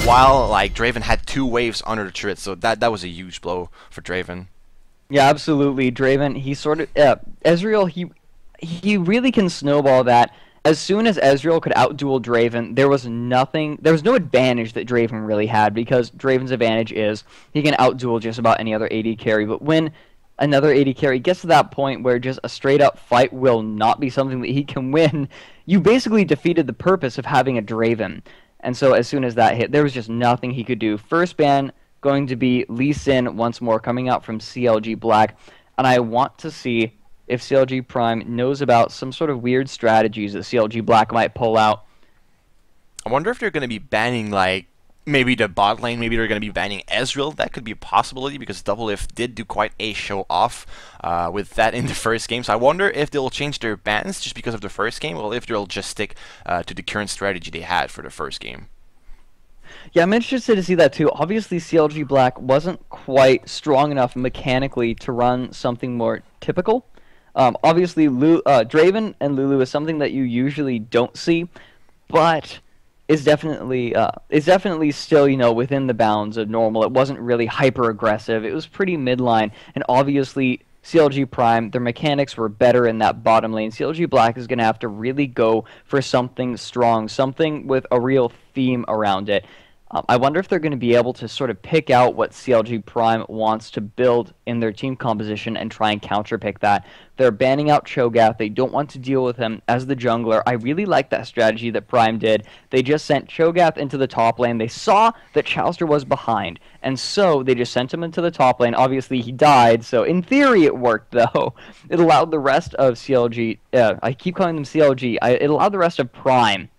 while like Draven had 2 waves under the turret, so that was a huge blow for Draven. Yeah, absolutely. Draven, he sort of Ezreal, he really can snowball that. As soon as Ezreal could outduel Draven, there was no advantage that Draven really had, because Draven's advantage is he can outduel just about any other AD carry. But when another AD carry gets to that point where just a straight up fight will not be something that he can win, you basically defeated the purpose of having a Draven. And so as soon as that hit, there was just nothing he could do. First ban going to be Lee Sin once more, coming out from CLG.Black, and I want to see if CLG Prime knows about some sort of weird strategies that CLG.Black might pull out. I wonder if they're going to be banning, like, maybe the bot lane, maybe they're going to be banning Ezreal. That could be a possibility, because Doublelift did do quite a show off with that in the first game. So I wonder if they'll change their bans just because of the first game, or if they'll just stick to the current strategy they had for the first game. Yeah, I'm interested to see that too. Obviously, CLG.Black wasn't quite strong enough mechanically to run something more typical. Obviously, Draven and Lulu is something that you usually don't see, but is definitely still within the bounds of normal. It wasn't really hyper aggressive. It was pretty midline, and obviously CLG Prime, their mechanics were better in that bottom lane. CLG.Black is going to have to really go for something strong, something with a real theme around it. I wonder if they're going to be able to sort of pick out what CLG Prime wants to build in their team composition and try and counterpick that. They're banning out Cho'Gath. They don't want to deal with him as the jungler. I really like that strategy that Prime did. They just sent Cho'Gath into the top lane. They saw that Chalister was behind, and so they just sent him into the top lane. Obviously, he died, so in theory it worked, though. It allowed the rest of CLG... I keep calling them CLG. It allowed the rest of Prime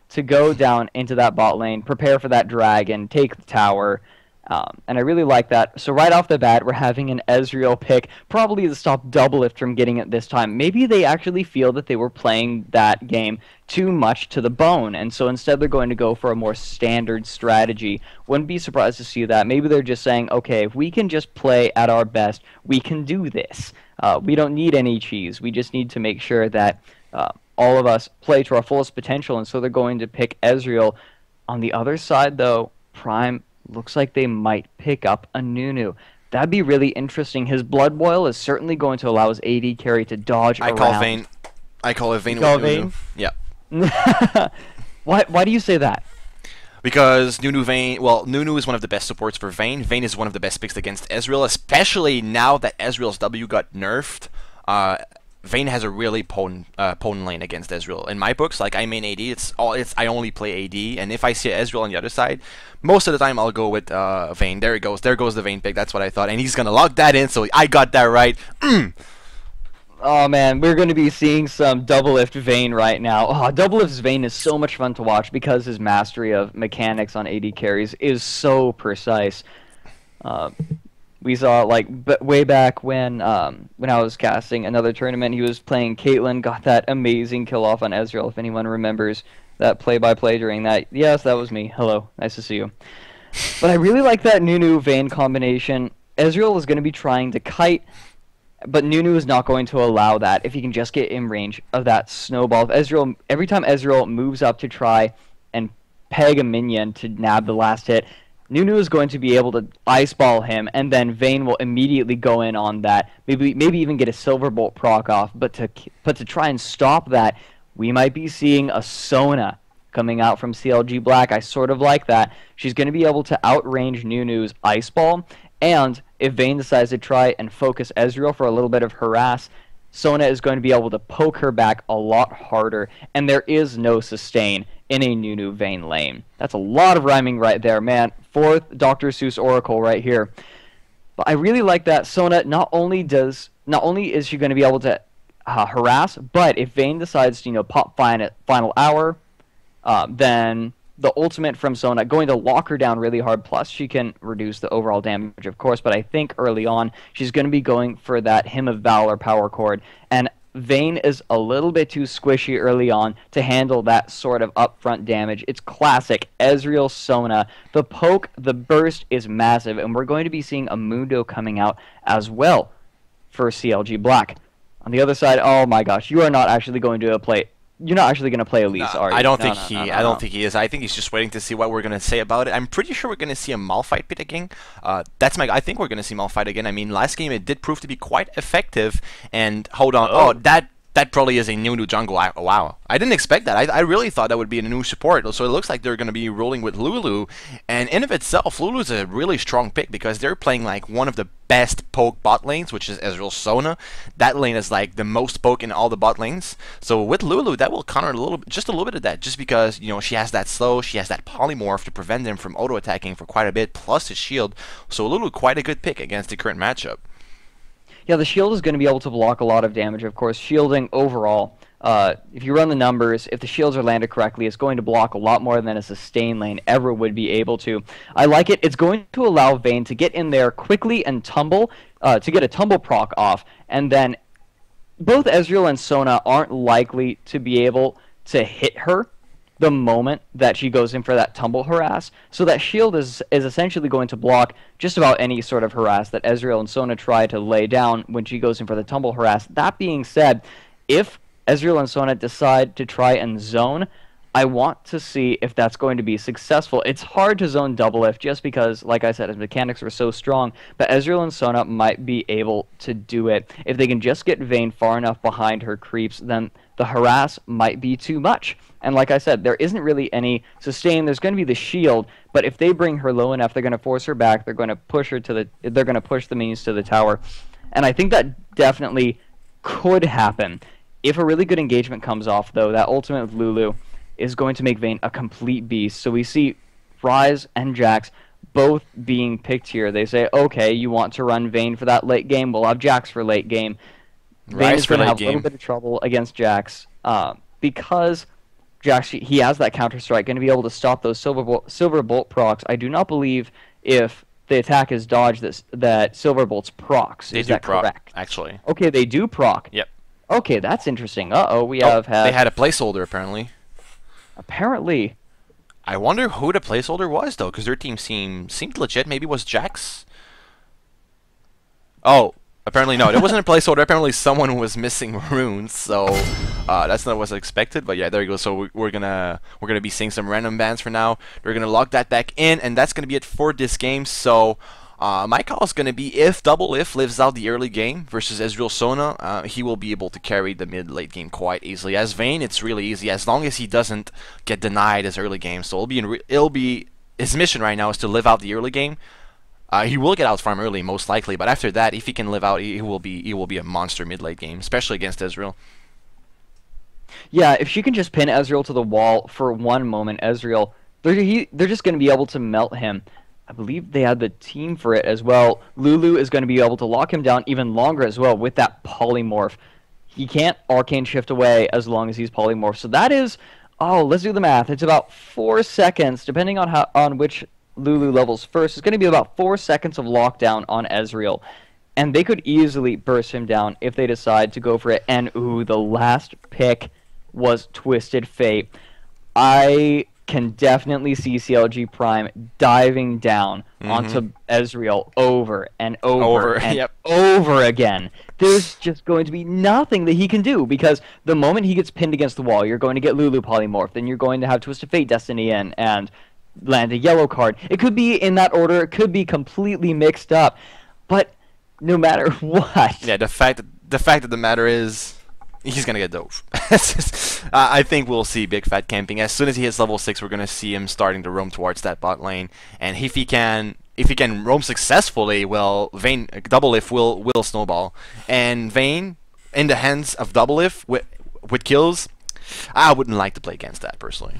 to go down into that bot lane, prepare for that dragon, take the tower, and I really like that. So right off the bat, we're having an Ezreal pick, probably to stop Doublelift from getting it this time. Maybe they actually feel that they were playing that game too much to the bone, and so instead they're going to go for a more standard strategy. Wouldn't be surprised to see that. Maybe they're just saying, okay, if we can just play at our best, we can do this. We don't need any cheese. We just need to make sure that all of us play to our fullest potential, and so they're going to pick Ezreal. On the other side, though, Prime looks like they might pick up a Nunu. That'd be really interesting. His Blood Boil is certainly going to allow his AD carry to dodge around. I call it Vayne You call with it Nunu. Vayne? Yeah. Why do you say that? Because Nunu is one of the best supports for Vayne. Vayne is one of the best picks against Ezreal, especially now that Ezreal's W got nerfed. Vayne has a really potent lane against Ezreal. In my books, like I main AD, I only play AD, and if I see Ezreal on the other side, most of the time I'll go with Vayne. There it goes. There goes the Vayne pick. That's what I thought, and he's gonna lock that in. So I got that right. Oh man, we're going to be seeing some Doublelift Vayne right now. Oh, Doublelift's Vayne is so much fun to watch because his mastery of mechanics on AD carries is so precise. We saw way back when I was casting another tournament, he was playing Caitlyn, got that amazing kill off on Ezreal. If anyone remembers that play-by-play during that, yes, that was me. Hello, nice to see you. But I really like that Nunu Vayne combination. Ezreal is going to be trying to kite, but Nunu is not going to allow that if he can just get in range of that snowball. Every time Ezreal moves up to try and peg a minion to nab the last hit, Nunu is going to be able to ice ball him, and then Vayne will immediately go in on that. Maybe even get a Silver Bolt proc off. But to try and stop that, we might be seeing a Sona coming out from CLG.Black. I sort of like that. She's going to be able to outrange Nunu's ice ball, and if Vayne decides to try and focus Ezreal for a little bit of harass, Sona is going to be able to poke her back a lot harder, and there is no sustain in a Nunu Vayne lane. That's a lot of rhyming right there, man. Fourth Dr. Seuss Oracle right here. But I really like that Sona not only is she going to be able to harass, but if Vayne decides to pop final hour, then the ultimate from Sona going to lock her down really hard. Plus, she can reduce the overall damage, of course. But I think early on, she's going to be going for that Hymn of Valor power chord. And Vayne is a little bit too squishy early on to handle that sort of upfront damage. It's classic Ezreal Sona. The poke, the burst is massive. And we're going to be seeing a Mundo coming out as well for CLG.Black. On the other side, oh my gosh, you are not actually going to play you're not actually going to play Elise, No, are I you? don't No, think no, no, he. no, I don't no. think he is. I think he's just waiting to see what we're gonna say about it. I'm pretty sure we're gonna see a Malphite pick again. I think we're gonna see Malphite again. I mean, last game it did prove to be quite effective. And hold on. Oh, Oh. that probably is a new jungle. Wow, I didn't expect that. I really thought that would be a new support. So it looks like they're gonna be rolling with Lulu. And in of itself, Lulu's a really strong pick because they're playing like one of the best poke bot lanes, which is Ezreal Sona. That lane is like the most poke in all the bot lanes. So with Lulu, that will counter just a little bit of that, just because she has that slow, she has that polymorph to prevent them from auto attacking for quite a bit, plus his shield. So Lulu quite a good pick against the current matchup. Yeah, the shield is going to be able to block a lot of damage, of course. Shielding overall, if you run the numbers, if the shields are landed correctly, it's going to block a lot more than a sustain lane ever would be able to. I like it. It's going to allow Vayne to get in there quickly and tumble, to get a tumble proc off, and then both Ezreal and Sona aren't likely to be able to hit her the moment that she goes in for that tumble harass. So that shield is essentially going to block just about any sort of harass that Ezreal and Sona try to lay down when she goes in for the tumble harass. That being said, if Ezreal and Sona decide to try and zone, I want to see if that's going to be successful. It's hard to zone double if just because, like I said, his mechanics are so strong, but Ezreal and Sona might be able to do it. If they can just get Vayne far enough behind her creeps, then the harass might be too much. And like I said, there isn't really any sustain. There's going to be the shield, but if they bring her low enough, they're going to force her back. They're going to push her they're going to push the minions to the tower. And I think that definitely could happen. If a really good engagement comes off, though, that ultimate with Lulu is going to make Vayne a complete beast. So we see Ryze and Jax both being picked here. They say, okay, you want to run Vayne for that late game? We'll have Jax for late game. Vayne is going to have a little bit of trouble against Jax because Jax, he has that counter-strike, going to be able to stop those silver bolt procs. I do not believe if the attack is dodged that silver bolts procs. They is do that proc, correct? actually. Okay, they do proc. Yep. Okay, that's interesting. Uh-oh, we have had... They had a placeholder, apparently. Apparently. I wonder who the placeholder was, though, because their team seemed legit. Maybe it was Jax? Oh, apparently no. It wasn't a placeholder. Apparently someone was missing runes, so that's not what was expected. But yeah, there you go. So we're gonna be seeing some random bans for now. They're gonna lock that back in, and that's gonna be it for this game. So my call is gonna be if Double If lives out the early game versus Ezreal Sona, he will be able to carry the mid-late game quite easily. As Vayne, it's really easy as long as he doesn't get denied his early game. So it'll be his mission right now is to live out the early game. He will get out farm early, most likely, but after that, if he can live out, he will be a monster mid-late game, especially against Ezreal. Yeah, if she can just pin Ezreal to the wall for one moment, Ezreal, they're just going to be able to melt him. I believe they had the team for it as well. Lulu is going to be able to lock him down even longer as well with that polymorph. He can't arcane shift away as long as he's polymorphed. So that is, oh, let's do the math. It's about 4 seconds, depending on which Lulu levels first. It's going to be about 4 seconds of lockdown on Ezreal. And they could easily burst him down if they decide to go for it. And, ooh, the last pick was Twisted Fate. I can definitely see CLG Prime diving down onto Ezreal over and over and over again. There's just going to be nothing that he can do because the moment he gets pinned against the wall, you're going to get Lulu polymorph, then you're going to have Twisted Fate Destiny in and land a yellow card. It could be in that order. It could be completely mixed up. But no matter what. Yeah, the fact of the matter is he's going to get dove. I think we'll see Big Fat camping. As soon as he hits level 6, we're going to see him starting to roam towards that bot lane. And if he can roam successfully, well, Vayne, Double If will snowball. And Vayne, in the hands of Double If with kills, I wouldn't like to play against that, personally.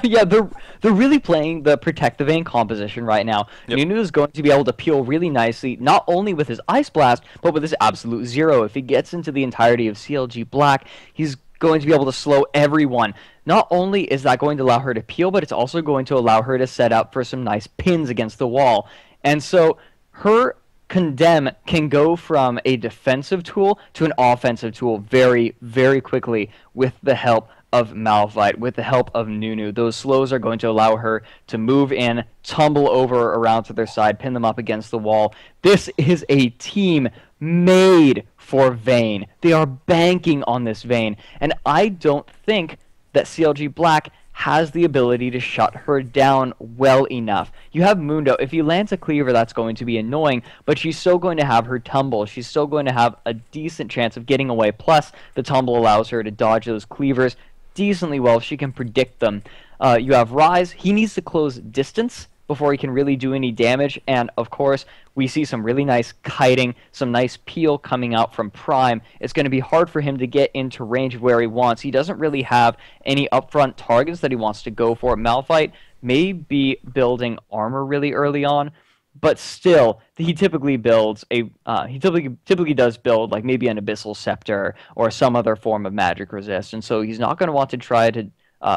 Yeah, they're really playing the Protect the Vayne composition right now. Yep. Nunu is going to be able to peel really nicely, not only with his Ice Blast, but with his Absolute Zero. If he gets into the entirety of CLG.Black, he's going to be able to slow everyone. Not only is that going to allow her to peel, but it's also going to allow her to set up for some nice pins against the wall. And so her Condemn can go from a defensive tool to an offensive tool very, very quickly with the help of Malphite with the help of Nunu. Those slows are going to allow her to move in, tumble over around to their side, pin them up against the wall. This is a team made for Vayne. They are banking on this Vayne, and I don't think that CLG.Black has the ability to shut her down well enough. You have Mundo. If he lands a cleaver, that's going to be annoying, but she's still going to have her tumble. She's still going to have a decent chance of getting away. Plus, the tumble allows her to dodge those cleavers decently well if she can predict them. You have Rise. He needs to close distance before he can really do any damage, and of course we see some really nice kiting, some nice peel coming out from Prime. It's going to be hard for him to get into range of where he wants. He doesn't really have any upfront targets that he wants to go for. Malphite may be building armor really early on, but still he typically builds he typically does build like maybe an Abyssal Scepter or some other form of magic resist, and so he's not going to want to try to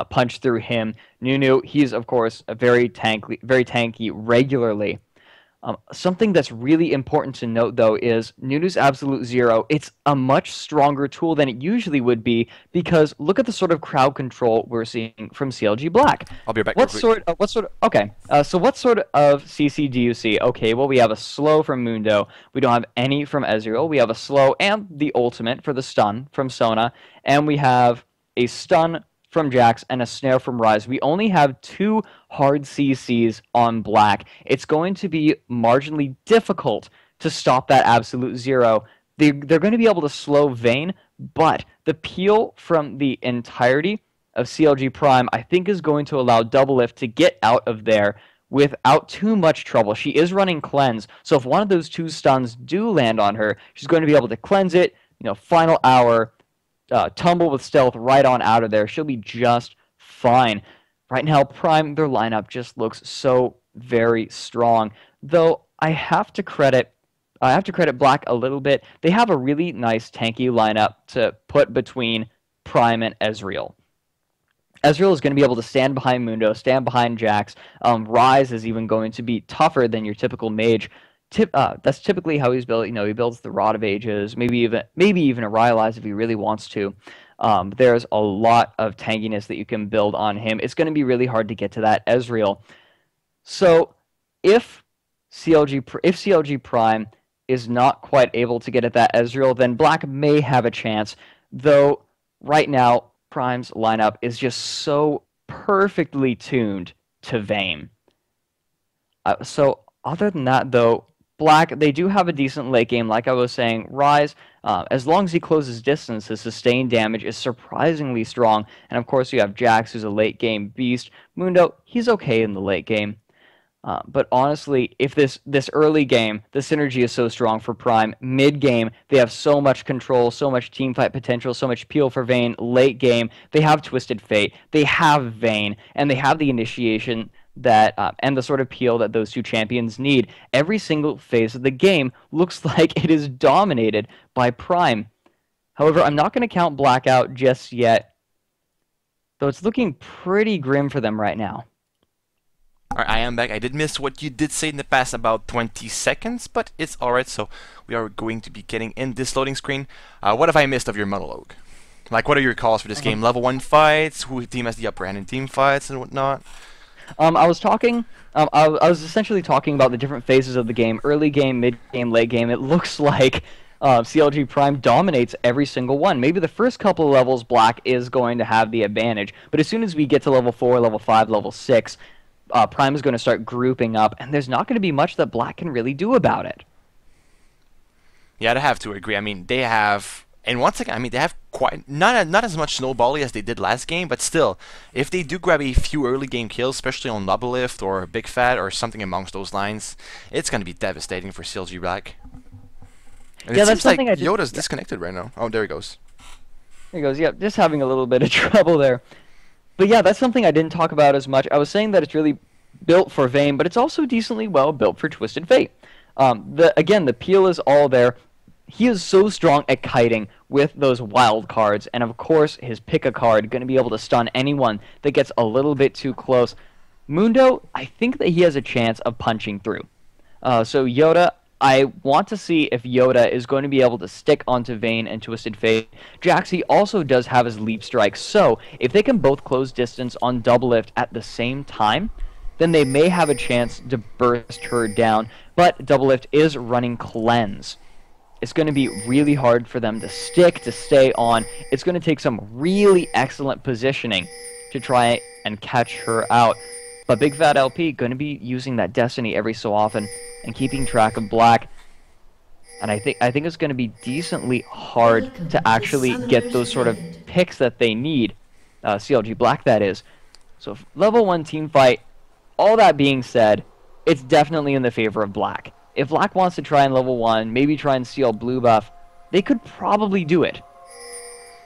punch through him. Nunu, he's of course a very tanky regularly. Something that's really important to note, though, is Nunu's Absolute Zero. It's a much stronger tool than it usually would be because look at the sort of crowd control we're seeing from CLG.Black. I'll be right back. Okay. So what sort of CC do you see? Okay, well, we have a slow from Mundo. We don't have any from Ezreal. We have a slow and the ultimate for the stun from Sona. And we have a stun from Jax and a snare from Rise. We only have 2 hard CCs on Black. It's going to be marginally difficult to stop that Absolute Zero. They're going to be able to slow Vayne, but the peel from the entirety of CLG Prime, I think, is going to allow Doublelift to get out of there without too much trouble. She is running Cleanse, so if one of those 2 stuns do land on her, she's going to be able to cleanse it, final hour, tumble with stealth right on out of there. She'll be just fine. Right now, Prime, their lineup just looks so very strong. Though I have to credit Black a little bit. They have a really nice tanky lineup to put between Prime and Ezreal. Ezreal is going to be able to stand behind Mundo, stand behind Jax. Rise is even going to be tougher than your typical mage. That's typically how he's built. He builds the Rod of Ages, maybe even a Rylai's if he really wants to. There's a lot of tankiness that you can build on him. It's going to be really hard to get to that Ezreal. So if CLG Prime is not quite able to get at that Ezreal, then Black may have a chance. Though right now Prime's lineup is just so perfectly tuned to Vayne. So other than that, though, Black, they do have a decent late game, like I was saying. Rise, as long as he closes distance, his sustained damage is surprisingly strong. And of course, you have Jax, who's a late game beast. Mundo, he's okay in the late game. But honestly, if this early game, the synergy is so strong for Prime. Mid game, they have so much control, so much teamfight potential, so much peel for Vayne. Late game, they have Twisted Fate, they have Vayne, and they have the initiation that and the sort of peel that those 2 champions need. Every single phase of the game looks like it is dominated by Prime. However, I'm not going to count Black out just yet, though it's looking pretty grim for them right now. Alright, I am back. I did miss what you did say in the past about 20 seconds, but it's alright, so we are going to be getting in this loading screen. What have I missed of your monologue? Like, what are your calls for this game? Level 1 fights, who team has the upper hand in team fights, and whatnot? I was essentially talking about the different phases of the game. Early game, mid game, late game. It looks like CLG Prime dominates every single one. Maybe the first couple of levels, Black is going to have the advantage. But as soon as we get to level 4, level 5, level 6, Prime is going to start grouping up. And there's not going to be much that Black can really do about it. Yeah, I'd have to agree. I mean, they have... And once again, I mean, they have quite not as much snowbally as they did last game, but still, if they do grab a few early game kills, especially on Doublelift or Big Fat or something amongst those lines, it's going to be devastating for CLG.Black. And yeah, it that's seems like something Yoda's disconnected right now. Oh, there he goes. There he goes. Yep, just having a little bit of trouble there. But yeah, that's something I didn't talk about as much. I was saying that it's really built for Vayne, but it's also decently well built for Twisted Fate. Again, the peel is all there. He is so strong at kiting with those wild cards, and of course his pick a card going to be able to stun anyone that gets a little bit too close. Mundo, I think that he has a chance of punching through. So Yoda, I want to see if Yoda is going to be able to stick onto Vayne and Twisted Fate. Jaxie also does have his Leap Strike, so if they can both close distance on Doublelift at the same time, then they may have a chance to burst her down. But Doublelift is running Cleanse. It's going to be really hard for them to stay on. It's going to take some really excellent positioning to try and catch her out. But Big Fat LP going to be using that Destiny every so often and keeping track of Black. And I think it's going to be decently hard to actually get those sort of picks that they need. CLG.Black, that is. So level 1 team fight, all that being said, it's definitely in the favor of Black. If Black wants to try and level 1, maybe try and steal blue buff, they could probably do it.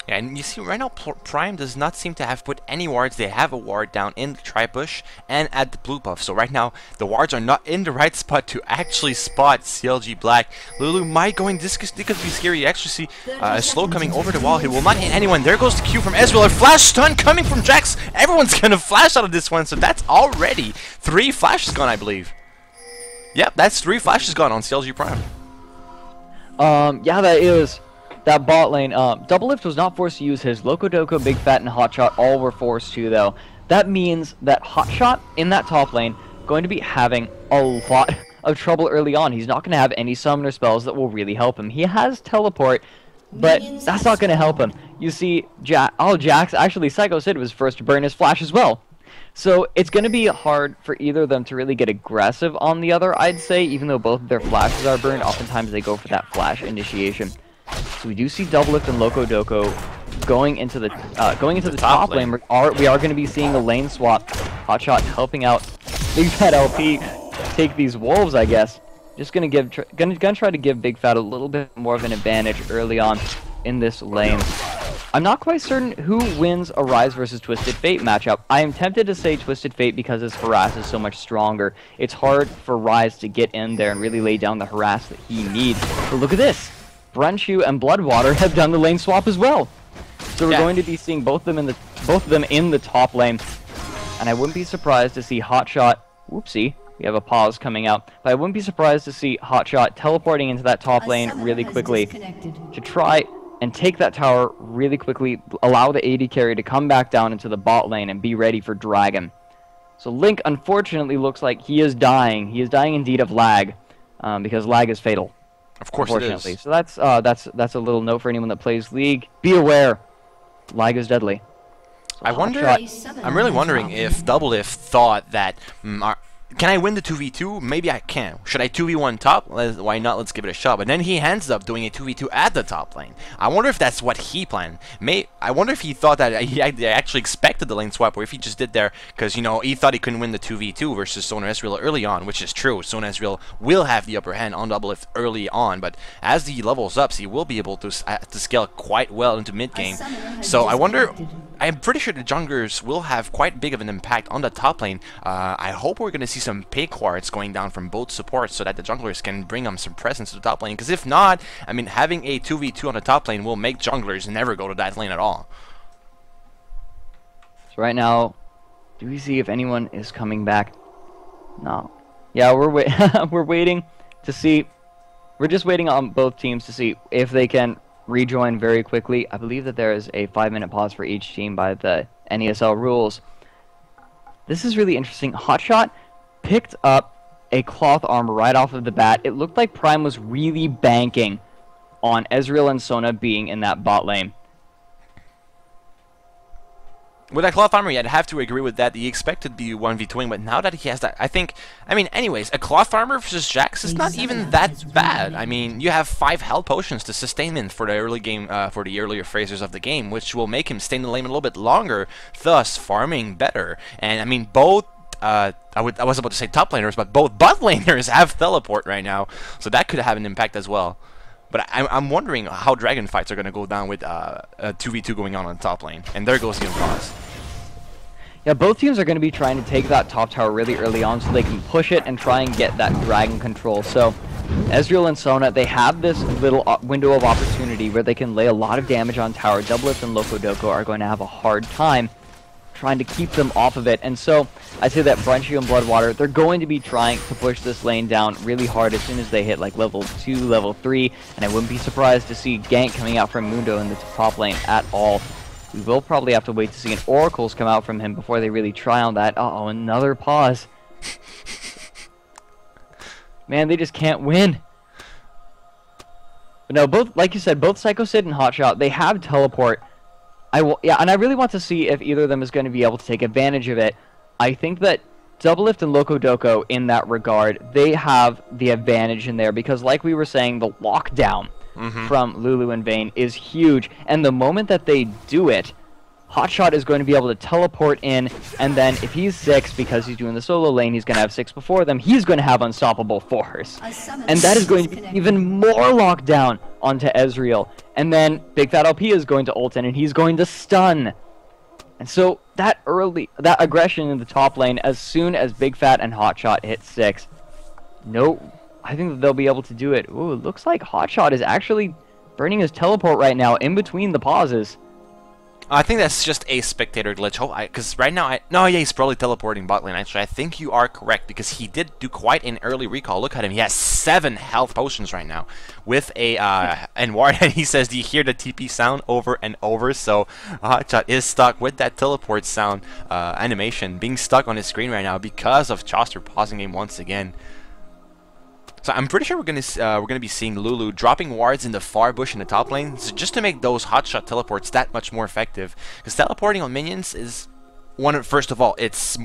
Yeah, and you see right now Prime does not seem to have put any wards. They have a ward down in the tri-bush and at the blue buff. So right now the wards are not in the right spot to actually spot CLG.Black. Lulu might go in. This could be scary. You actually see a slow coming over the wall. He will not hit anyone. There goes the Q from Ezreal. A flash stun coming from Jax. Everyone's gonna flash out of this one. So that's already 3 flashes gone, I believe. Yep, that's 3 flashes gone on CLG Prime. Yeah, that is. That bot lane, Doublelift was not forced to use his Loco Doco, Big Fat, and Hotshot. All were forced to, though. That means that Hotshot in that top lane going to be having a lot of trouble early on. He's not going to have any summoner spells that will really help him. He has teleport, but that's not going to help him. You see, Jax, actually, Psycho Sid was first to burn his flash as well. So it's going to be hard for either of them to really get aggressive on the other, I'd say, even though both of their flashes are burned. Oftentimes they go for that flash initiation. So we do see Doublelift and Loco Doco going into the top lane. We are going to be seeing a lane swap. Hotshot helping out Big Fat LP take these wolves, I guess. Just gonna try to give Big Fat a little bit more of an advantage early on in this lane. I'm not quite certain who wins a Rise versus Twisted Fate matchup. I am tempted to say Twisted Fate because his harass is so much stronger. It's hard for Rise to get in there and really lay down the harass that he needs. But look at this. Brunchu and Bloodwater have done the lane swap as well. So we're going to be seeing both of them in the top lane. And I wouldn't be surprised to see Hotshot, whoopsie, we have a pause coming out, but I wouldn't be surprised to see Hotshot teleporting into that top lane really quickly to try and take that tower really quickly, allow the AD carry to come back down into the bot lane and be ready for Dragon. So Link unfortunately looks like he is dying. He is dying indeed of lag, because lag is fatal. Of course it is. So that's a little note for anyone that plays League. Be aware, lag is deadly. So I'm really wondering if Doublelift thought that, can I win the 2v2? Maybe I can. Should I 2v1 top? Why not? Let's give it a shot. But then he ends up doing a 2v2 at the top lane. I wonder if that's what he planned. I wonder if he thought that he actually expected the lane swap, or if he just did there because, you know, he thought he couldn't win the 2v2 versus Sona Ezreal early on, which is true. Sona Ezreal will have the upper hand on Doublelift early on, but as he levels up, he will be able to scale quite well into mid game. So I wonder. I'm pretty sure the junglers will have quite big of an impact on the top lane. I hope we're going to see some pick wards going down from both supports so that the junglers can bring them some presence to the top lane. Because if not, I mean, having a 2v2 on the top lane will make junglers never go to that lane at all. So right now, do we see if anyone is coming back? No. Yeah, we're waiting to see. We're just waiting on both teams to see if they can rejoin very quickly. I believe that there is a 5-minute pause for each team by the NESL rules. This is really interesting. Hotshot picked up a cloth armor right off of the bat. It looked like Prime was really banking on Ezreal and Sona being in that bot lane. With that cloth armor, I'd have to agree with that. He expected the 1v2ing, but now that he has that, I mean, anyways, a cloth armor versus Jax is not even that bad. I mean, you have 5 health potions to sustain him for the early game, for the earlier phases of the game, which will make him stay in the lane a little bit longer, thus farming better. And I mean, both I was about to say top laners, but both bot laners have teleport right now, so that could have an impact as well. But I'm wondering how dragon fights are going to go down with a 2v2 going on top lane. And there goes the pause. Yeah, both teams are going to be trying to take that top tower really early on so they can push it and try and get that dragon control. So Ezreal and Sona, they have this little window of opportunity where they can lay a lot of damage on tower. Doublelift and Loco Doco are going to have a hard time trying to keep them off of it. And so I say that Brunchy and Bloodwater, they're going to be trying to push this lane down really hard as soon as they hit like level 2, level 3, and I wouldn't be surprised to see gank coming out from Mundo in the top lane at all. We will probably have to wait to see an Oracles come out from him before they really try on that. Uh-oh, another pause. Man, they just can't win. But no, both, like you said, both Psycho Sid and Hotshot, they have teleport. Yeah, and I really want to see if either of them is going to be able to take advantage of it. I think that Doublelift and Loco Doco, in that regard, they have the advantage in there because, like we were saying, the lockdown from Lulu and Vayne is huge. And the moment that they do it, Hotshot is going to be able to teleport in, and then if he's 6, because he's doing the solo lane, he's going to have 6 before them, he's going to have unstoppable force. And that is going to be even more lockdown onto Ezreal. And then Big Fat LP is going to ult in, and he's going to stun. And so that aggression in the top lane, as soon as Big Fat and Hotshot hit 6, I think that they'll be able to do it. Ooh, it looks like Hotshot is actually burning his teleport right now in between the pauses. I think that's just a spectator glitch. Because right now, no, yeah, he's probably teleporting bot lane. Actually, I think you are correct because he did do quite an early recall. Look at him; he has 7 health potions right now with a and ward. And he says, "Do you hear the TP sound over and over?" So Hotshot is stuck with that teleport sound animation being stuck on his screen right now because of Chaucer pausing game once again. So I'm pretty sure we're gonna be seeing Lulu dropping wards in the far bush in the top lane, just to make those Hotshot teleports that much more effective. Because teleporting on minions is first of all, it's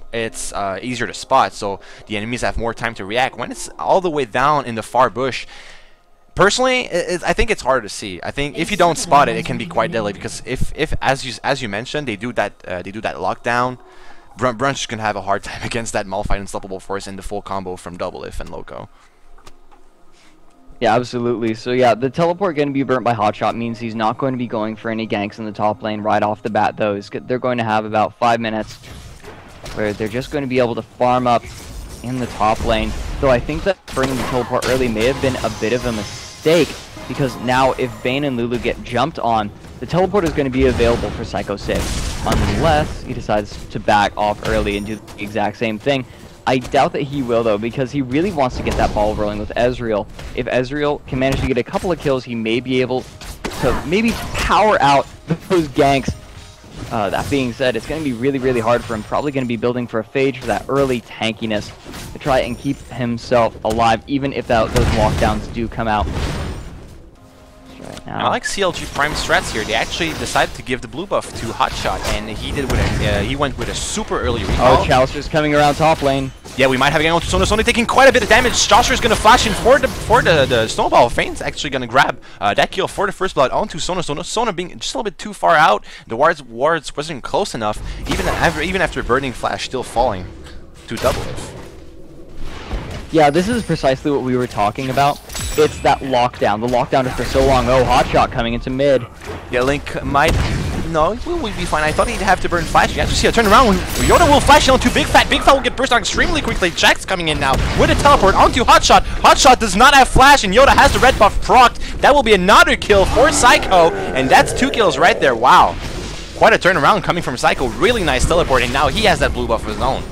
easier to spot, so the enemies have more time to react. When it's all the way down in the far bush, personally, I think it's harder to see. I think if you don't spot it, it can be quite deadly. Because if as you mentioned, they do that lockdown, Brunch is gonna have a hard time against that Malphite Unstoppable Force and the full combo from Doublelift and Loco. Yeah, absolutely. So yeah, the teleport going to be burnt by Hotshot means he's not going to be going for any ganks in the top lane right off the bat, though. They're going to have about 5 minutes where they're just going to be able to farm up in the top lane. Though I think that burning the teleport early may have been a bit of a mistake, because now if Vayne and Lulu get jumped on, the teleport is going to be available for Psycho Sid, unless he decides to back off early and do the exact same thing. I doubt that he will, though, because he really wants to get that ball rolling with Ezreal. If Ezreal can manage to get a couple of kills, he may be able to maybe power out those ganks. That being said, it's going to be really, really hard for him. Probably going to be building for a Phage for that early tankiness to try and keep himself alive, even if those lockdowns do come out. I like CLG Prime strats here. They actually decided to give the blue buff to Hotshot, and he went with a super early recall. Oh, Chaucer's coming around top lane. Yeah, we might have a gang to Sona. Sona taking quite a bit of damage. Chaucer's gonna flash in for the snowball. Fane's actually gonna grab that kill for the first blood onto Sona. Sona being just a little bit too far out. The wards wasn't close enough. Even after burning flash, still falling to Doublelift. Yeah, this is precisely what we were talking about. It's that lockdown. The lockdown is for so long. Oh, Hotshot coming into mid. Yeah, Link might... No, he will be fine. I thought he'd have to burn flash. You have to see a turn around. Yoda will flash onto Big Fat. Big Fat will get burst on extremely quickly. Jack's coming in now with a teleport onto Hotshot. Hotshot does not have flash, and Yoda has the red buff procced. That will be another kill for Psycho, and that's 2 kills right there. Wow. Quite a turnaround coming from Psycho. Really nice teleport, and now he has that blue buff of his own.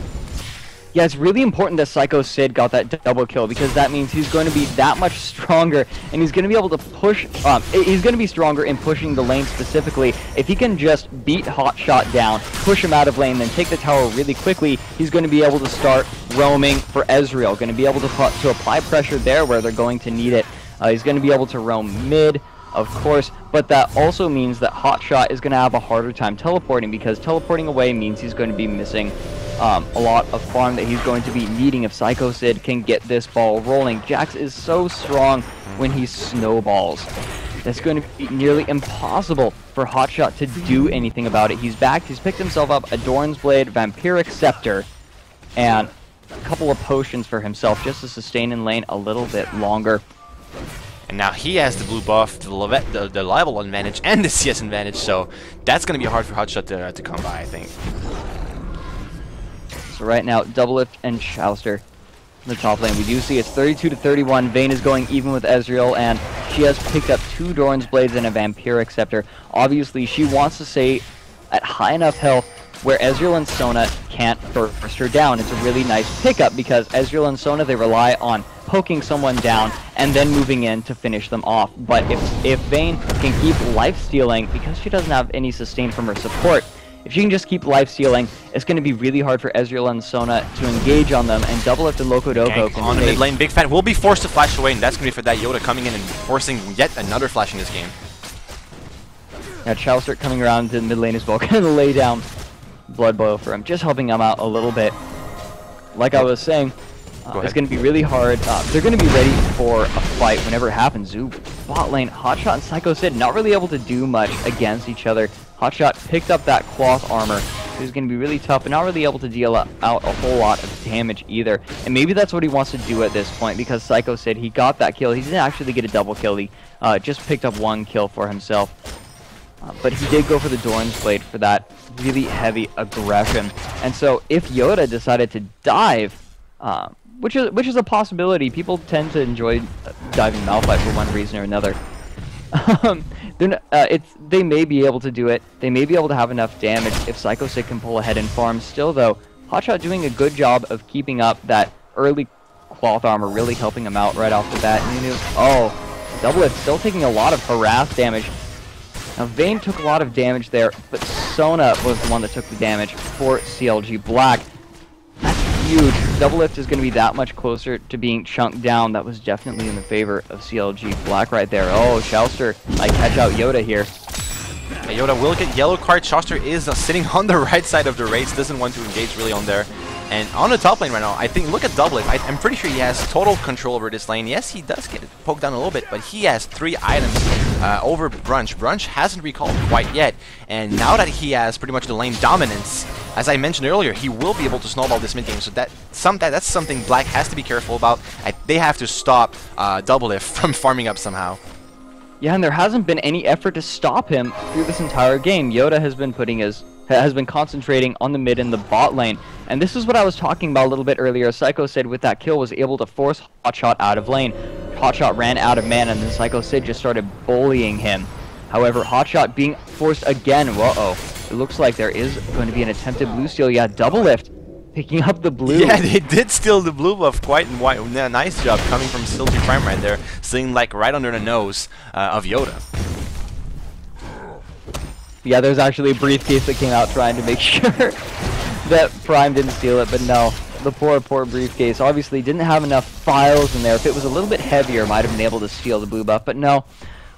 Yeah, it's really important that Psycho Sid got that double kill, because that means he's going to be that much stronger, and he's going to be able to push, he's going to be stronger in pushing the lane specifically. If he can just beat Hotshot down, push him out of lane, then take the tower really quickly, he's going to be able to start roaming for Ezreal, going to be able to apply pressure there where they're going to need it. He's going to be able to roam mid, of course, but that also means that Hotshot is going to have a harder time teleporting, because teleporting away means he's going to be missing a lot of farm that he's going to be needing if Psycho Sid can get this ball rolling. Jax is so strong when he snowballs. That's going to be nearly impossible for Hotshot to do anything about it. He's back. He's picked himself up a Doran's Blade, Vampiric Scepter, and a couple of potions for himself just to sustain in lane a little bit longer. And now he has the blue buff, the level advantage, and the CS advantage, so that's going to be hard for Hotshot to come by, I think. So right now, Doublelift and Chaucer in the top lane. We do see it's 32-31. Vayne is going even with Ezreal, and she has picked up 2 Doran's Blades and a Vampiric Scepter. Obviously, she wants to stay at high enough health where Ezreal and Sona can't burst her down. It's a really nice pickup because Ezreal and Sona, they rely on poking someone down and then moving in to finish them off. But if Vayne can keep lifestealing, because she doesn't have any sustain from her support, if she can just keep lifestealing, it's going to be really hard for Ezreal and Sona to engage on them, and Double Lift and Loco Doco can on the mid lane. Big Fat will be forced to flash away, and that's going to be for that Yoda coming in and forcing yet another flash in this game. Yeah, Chowster coming around to the mid lane as well, going to lay down Blood Boil for him, just helping him out a little bit. Like I was saying, it's going to be really hard. They're going to be ready for a fight whenever it happens. Ooh, bot lane, Hotshot and Psycho Sid not really able to do much against each other. Hotshot picked up that cloth armor. It was going to be really tough, but not really able to deal out a whole lot of damage either. And maybe that's what he wants to do at this point, because Psycho Sid, he got that kill. He didn't actually get a double kill. He just picked up one kill for himself. But he did go for the Doran's Blade for that really heavy aggression. And so if Yoda decided to dive, which is a possibility, people tend to enjoy diving Malphite for one reason or another. They may be able to do it. They may be able to have enough damage if Psycho Sid can pull ahead and farm. Still though, Hotshot doing a good job of keeping up that early cloth armor, really helping him out right off the bat. Oh, Double Lift still taking a lot of harass damage. Now Vayne took a lot of damage there, but Sona was the one that took the damage for CLG.Black. That's huge. Double Lift is going to be that much closer to being chunked down. That was definitely in the favor of CLG.Black right there. Oh, Chowster might catch out Yoda here. Yeah, Yoda will get yellow card. Chowster is sitting on the right side of the race, doesn't want to engage really on there. And on the top lane right now, I think, look at Double Lift. I'm pretty sure he has total control over this lane. Yes, he does get poked down a little bit, but he has 3 items over Brunch. Brunch hasn't recalled quite yet, and now that he has pretty much the lane dominance, as I mentioned earlier, he will be able to snowball this mid game. So that's something Black has to be careful about. They have to stop Double Lift from farming up somehow. Yeah, and there hasn't been any effort to stop him through this entire game. Yoda has been concentrating on the mid and the bot lane. And this is what I was talking about a little bit earlier. Psycho Sid with that kill was able to force Hotshot out of lane. Hotshot ran out of mana, and then Psycho Sid just started bullying him. However, Hotshot being forced again. Whoa, it looks like there is going to be an attempted blue steal. Yeah, Double Lift picking up the blue. Yeah, they did steal the blue buff quite nice job coming from CLG Prime right there, sitting like right under the nose of Yoda. Yeah, there's actually a briefcase that came out trying to make sure that Prime didn't steal it, but no. The poor briefcase obviously didn't have enough files in there. If it was a little bit heavier, might have been able to steal the blue buff, but no.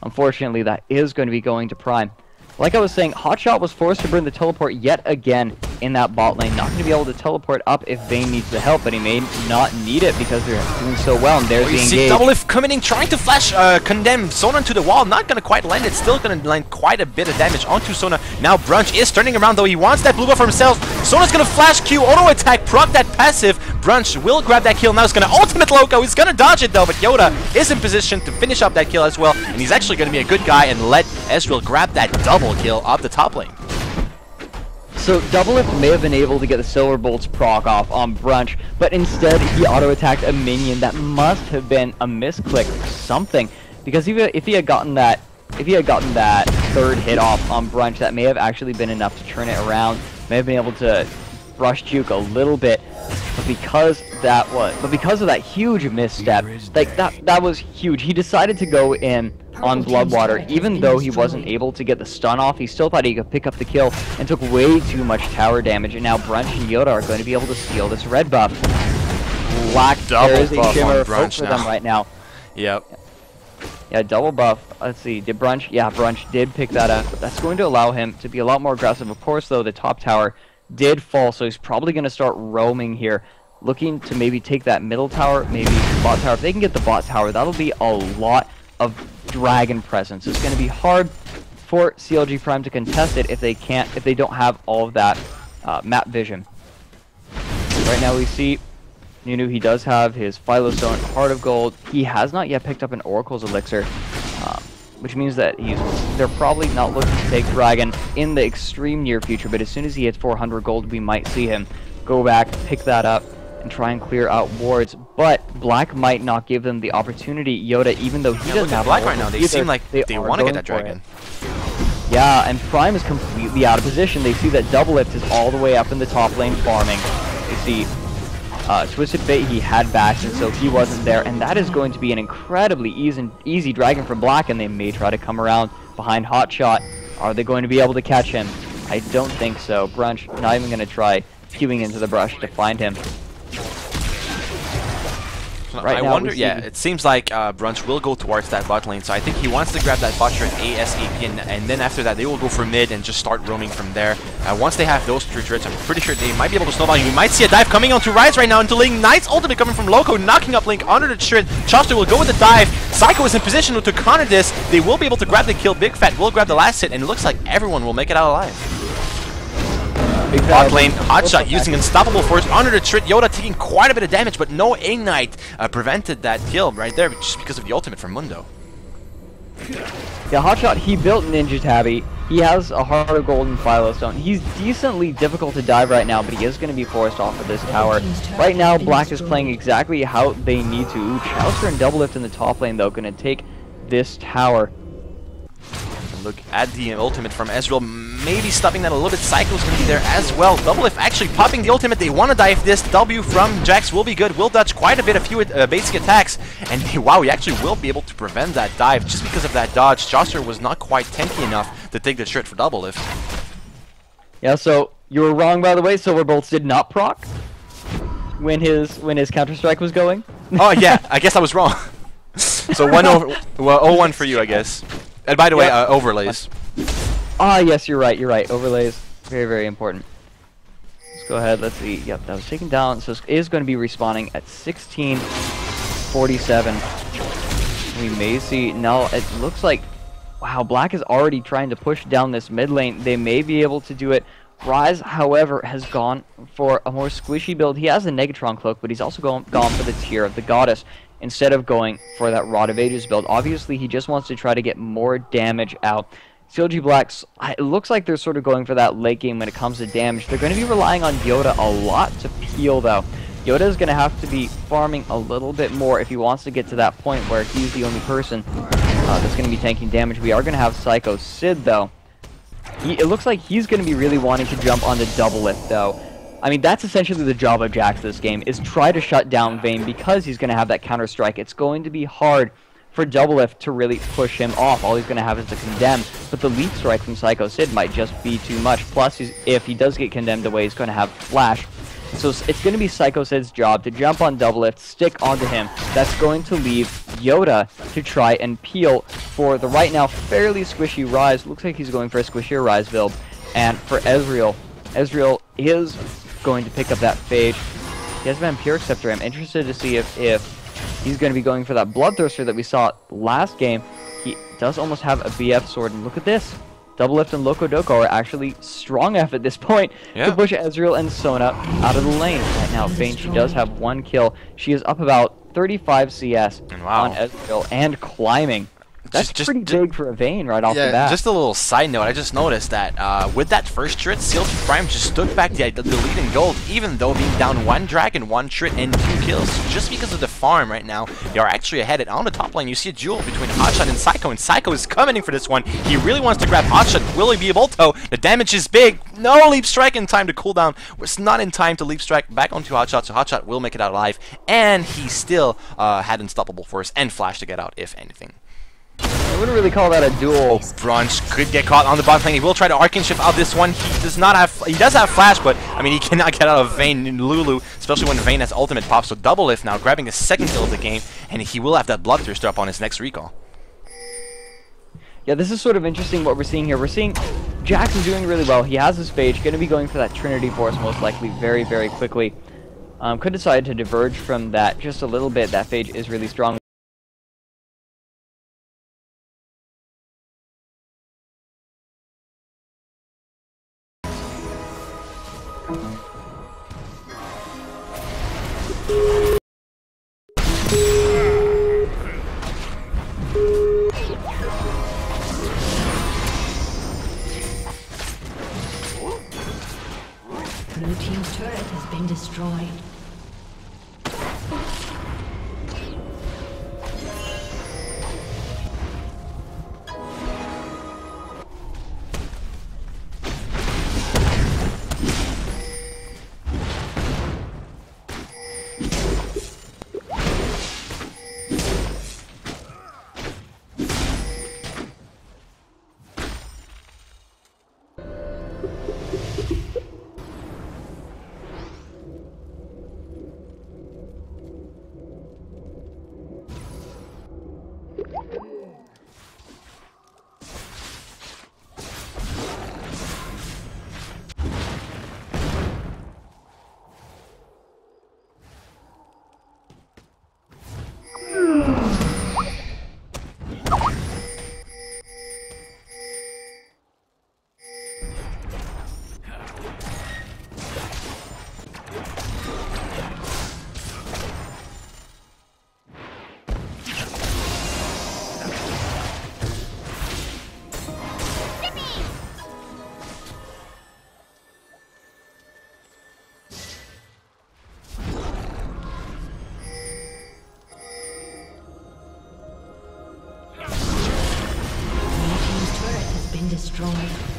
Unfortunately, that is going to be going to Prime. Like I was saying, Hotshot was forced to burn the teleport yet again in that bot lane. Not going to be able to teleport up if Vayne needs the help, but he may not need it because they're doing so well. And there's the engage. See Double Lift coming in, trying to flash condemn Sona onto the wall. Not going to quite land it. Still going to land quite a bit of damage onto Sona. Now Brunch is turning around, though. He wants that blue buff for himself. Sona's going to flash Q, auto attack, proc that passive. Brunch will grab that kill. Now he's going to ultimate Loco. He's going to dodge it, though, but Yoda is in position to finish up that kill as well. And he's actually going to be a good guy and let Ezreal grab that double kill off the top lane. So Double Lift may have been able to get the Silver Bolt's proc off on Brunch, but instead he auto-attacked a minion. That must have been a misclick or something, because if he had gotten that third hit off on Brunch, that may have actually been enough to turn it around. May have been able to brush juke a little bit, but because of that huge misstep, like that was huge. He decided to go in on Bloodwater, even though he wasn't able to get the stun off. He still thought he could pick up the kill and took way too much tower damage. And now Brunch and Yoda are going to be able to steal this red buff. Black, there is a shimmer of hope for them right now. Yep. Yeah, double buff. Let's see, did Brunch? Yeah, Brunch did pick that up. But that's going to allow him to be a lot more aggressive. Of course, though, the top tower did fall, so he's probably going to start roaming here, looking to maybe take that middle tower, maybe the bot tower. If they can get the bot tower, that'll be a lot of dragon presence. It's going to be hard for CLG Prime to contest it if they don't have all of that map vision. Right now we see Nunu, he does have his Phylostone, Heart of Gold. He has not yet picked up an Oracle's Elixir, which means that they're probably not looking to take Dragon in the extreme near future, but as soon as he hits 400 gold, we might see him go back, pick that up, and try and clear out wards. But Black might not give them the opportunity. Yoda, even though he doesn't have Black right now, they seem like they want to get that Dragon. Yeah, and Prime is completely out of position. They see that Double Lift is all the way up in the top lane farming. They see Twisted Fate, he had backs, and so he wasn't there. And that is going to be an incredibly easy Dragon from Black, and they may try to come around behind Hotshot. Are they going to be able to catch him? I don't think so. Brunch not even going to try queuing into the brush to find him. Right I wonder, yeah, it seems like Brunch will go towards that bot lane, so I think he wants to grab that bot turret ASAP, and then after that they will go for mid and just start roaming from there. Once they have those 3 turrets, I'm pretty sure they might be able to snowball. You might see a dive coming onto Rise right now into Link. Knight's ultimate coming from Loco, knocking up Link under the turret. Choster will go with the dive. Psycho is in position to counter this. They will be able to grab the kill. Big Fat will grab the last hit, and it looks like everyone will make it out alive. Bot lane, Hotshot using Unstoppable Force under the turret. Yoda taking quite a bit of damage, but no Ignite prevented that kill right there just because of the ultimate from Mundo. Yeah, Hotshot, he built Ninja Tabby. He has a Heart of Gold and Philo Stone. He's decently difficult to dive right now, but he is going to be forced off of this tower. Right now, Black is playing exactly how they need to. Ooh, Chowster and Double Lift in the top lane, though, going to take this tower. Look at the ultimate from Ezreal, maybe stopping that a little bit. Psycho's going to be there as well. Double Lift actually popping the ultimate. They want to dive this. W from Jax will be good. Will dodge quite a bit, a few basic attacks. And wow, he actually will be able to prevent that dive just because of that dodge. Chaucer was not quite tanky enough to take the turret for Double Lift. Yeah, so you were wrong, by the way. Silverbolts did not proc when his Counter-Strike was going. Oh, yeah, I guess I was wrong. So 0-1 for you, I guess. And by the way, overlays. Ah, yes, you're right. Overlays, very, very important. Let's go ahead. Let's see. Yep, that was taken down. So it is going to be respawning at 16:47. We may see. No, it looks like, wow, Black is already trying to push down this mid lane. They may be able to do it. Rise, however, has gone for a more squishy build. He has a Negatron cloak, but he's also gone for the Tear of the Goddess instead of going for that Rod of Ages build. Obviously, he just wants to try to get more damage out. CLG.Black, it looks like they're sort of going for that late game when it comes to damage. They're going to be relying on Yoda a lot to peel, though. Yoda is going to have to be farming a little bit more if he wants to get to that point where he's the only person that's going to be tanking damage. We are going to have Psycho Sid, though. It looks like he's going to be really wanting to jump on the Double Lift, though. I mean, that's essentially the job of Jax this game, is try to shut down Vayne because he's going to have that Counter-Strike. It's going to be hard for Double Lift to really push him off. All he's going to have is the Condemn, but the Leap Strike from Psycho Sid might just be too much. Plus, if he does get condemned away, he's going to have Flash. So it's going to be Psycho Sid's job to jump on Double Lift, stick onto him. That's going to leave Yoda to try and peel for the right now fairly squishy Rise. Looks like he's going for a squishier Rise build. And for Ezreal, Ezreal is going to pick up that Phage. He has Vampire Scepter. I'm interested to see if he's going to be going for that Bloodthirster that we saw last game. He does almost have a BF sword, and look at this. Double Lift and Loco Doco are actually strong enough at this point to push Ezreal and Sona out of the lane. Right now, Vayne, she does have 1 kill. She is up about 35 CS on Ezreal and climbing. That's pretty big for a Vayne right off the bat. Just a little side note, I just noticed that with that first turret, CLG Prime just took back the lead in gold, even though being down 1 dragon, 1 turret, and 2 kills. Just because of the farm right now, they are actually ahead. On the top lane, you see a duel between Hotshot and Psycho is coming in for this one. He really wants to grab Hotshot. Will he be able to? The damage is big. No Leap Strike in time to cool down. It's not in time to Leap Strike back onto Hotshot, so Hotshot will make it out alive. And he still had Unstoppable Force and Flash to get out, if anything. I wouldn't really call that a duel. Brunch could get caught on the bot lane. He will try to Arcane Shift out this one. He does have Flash, but I mean he cannot get out of Vayne and Lulu, especially when Vayne has ultimate pop. So Double Lift now grabbing the 2nd kill of the game, and he will have that Bloodthirster up on his next recall. Yeah, this is sort of interesting what we're seeing here. We're seeing Jax is doing really well. He has his Phage, going to be going for that Trinity Force most likely very, very quickly. Could decide to diverge from that just a little bit. That Phage is really strong. Blue team's turret has been destroyed. destroyed.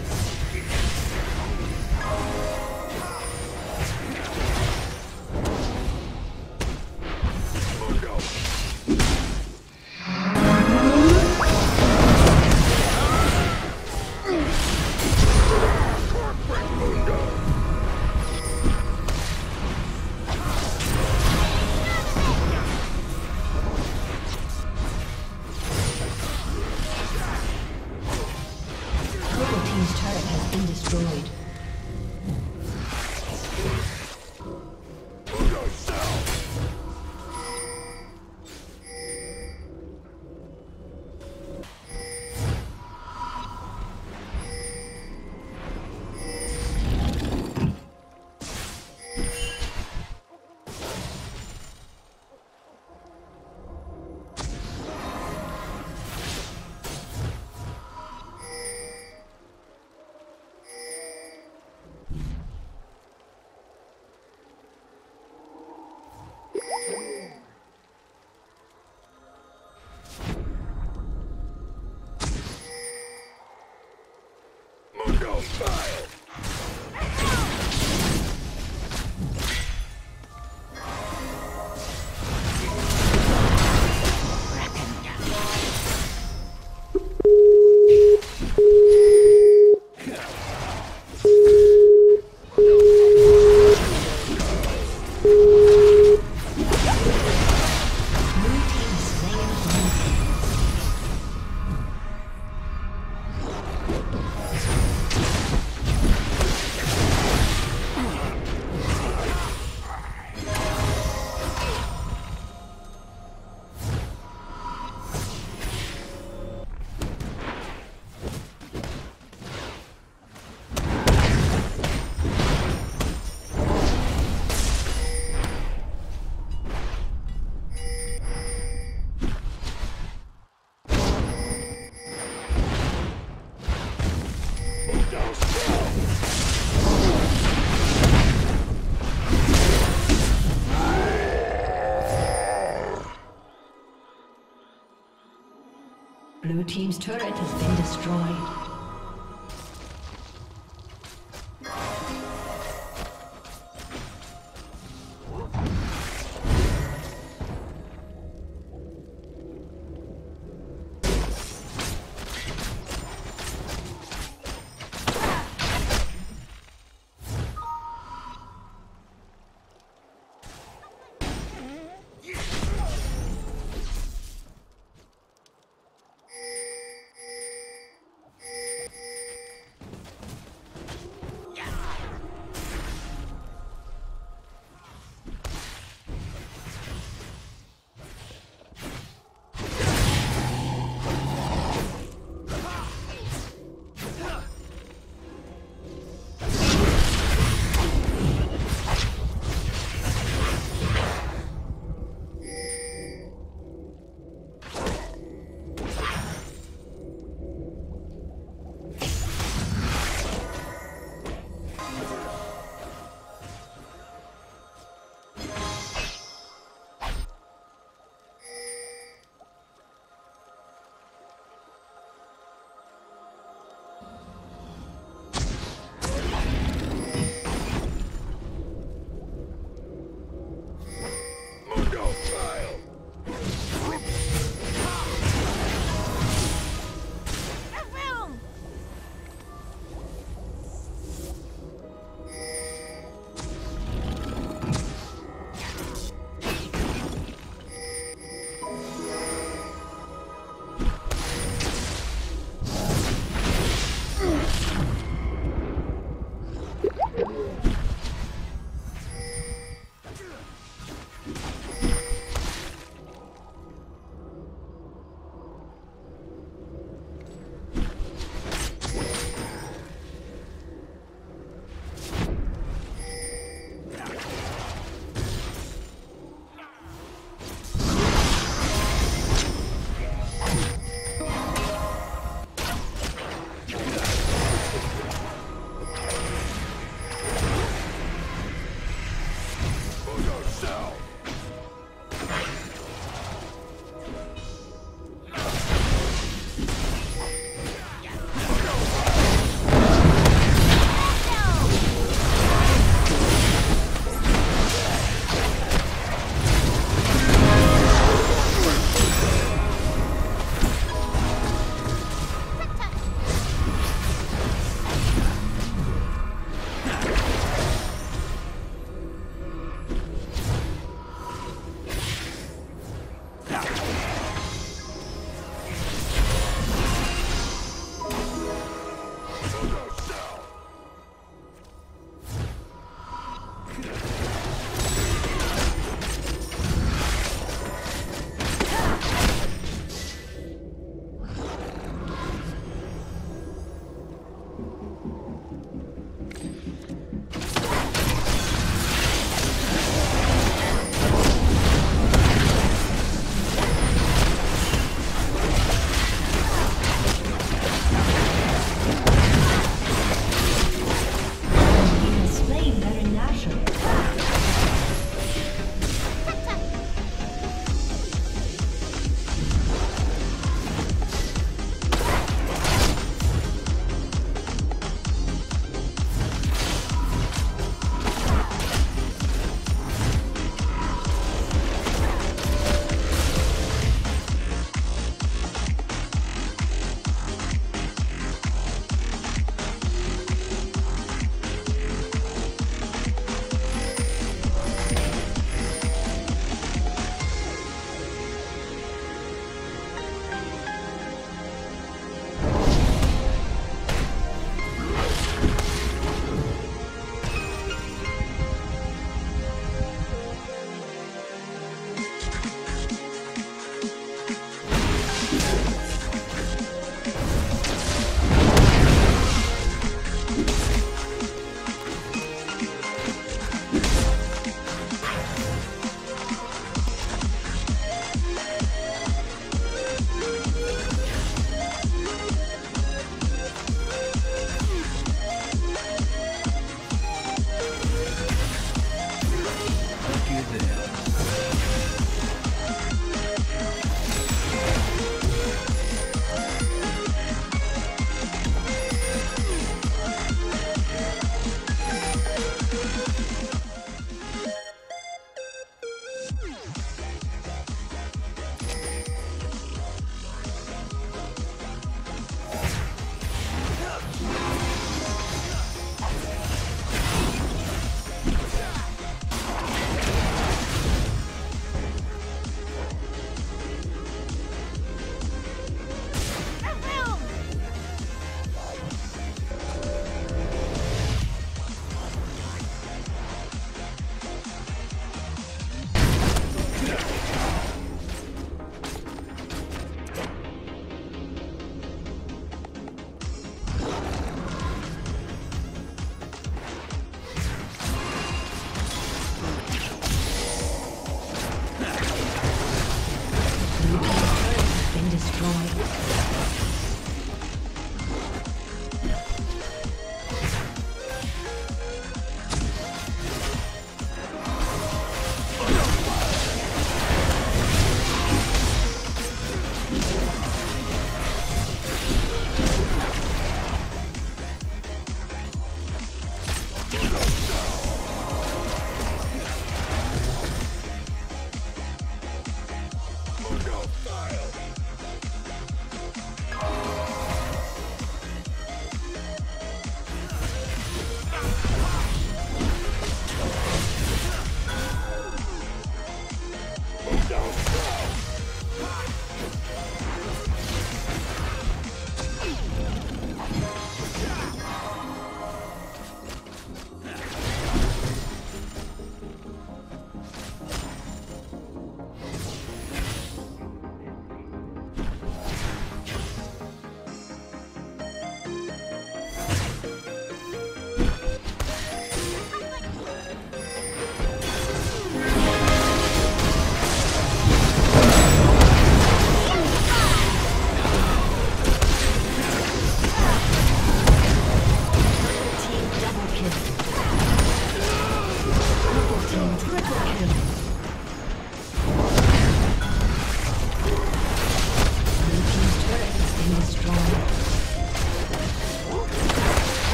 Blue team's turret has been destroyed.